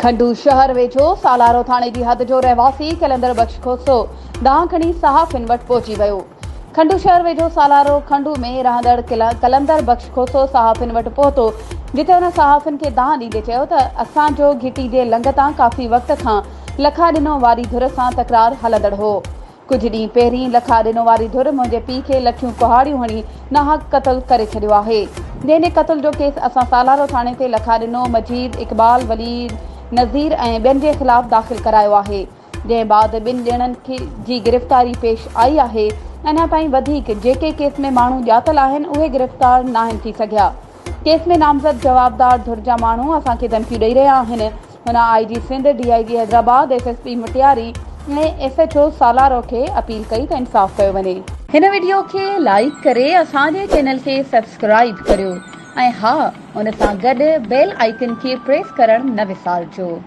खंडू शहर वेझो सालारो थाणे जी हद जो रहवासी कलंदर बख्श खोसो दांह खणी सहाफ़िन वटि पहुची वियो। खंडू शहर वेझो सालारो खंडू में रहंदड़ कलंदर बख्श खोसो सहाफ़िन वटि पहुतो, जिते हुन सहाफ़िन खे दांह ॾींदे चयो त असांजो घिटी जे लंघ तां काफ़ी वक़्त खां लखा ॾिनो वारी धुर सां तकरार हलंदड़ हो। कुछ ॾींहं पहिरीं लखा ॾिनो वारी धुर मुंहिंजे पीउ खे लठियूं कुहाड़ियूं हणी नाहक क़त्ल करे छॾियो आहे। जंहिं क़त्ल जो केस असां सालारो थाणे ते लखा ॾिनो मजीद इक़बाल वली नज़ीर ऐं ॿियनि जे ख़िलाफ़ दाख़िल करायो आहे, जंहिं बाद ॿिनि ॼणनि जी गिरफ़्तारी पेश आई आहे। अञा ताईं वधीक जेके केस में माण्हू ॼातल आहिनि उहे गिरफ़्तार नाहिनि थी सघिया। केस में नामज़द जवाबदार धुर जा माण्हू असांखे धमकियूं ॾेई रहिया आहिनि। हुन IG Sindh, DIG Hyderabad, SSP मुटियारी ऐं SHO सालारो खे अपील कई त इंसाफ़ कयो वञे। हिन वीडियो खे लाइक करे असांजे चैनल खे सब्सक्राइब करियो ऐं हा, उन सां गॾु बेल आइकन खे प्रेस करणु न विसारिजो।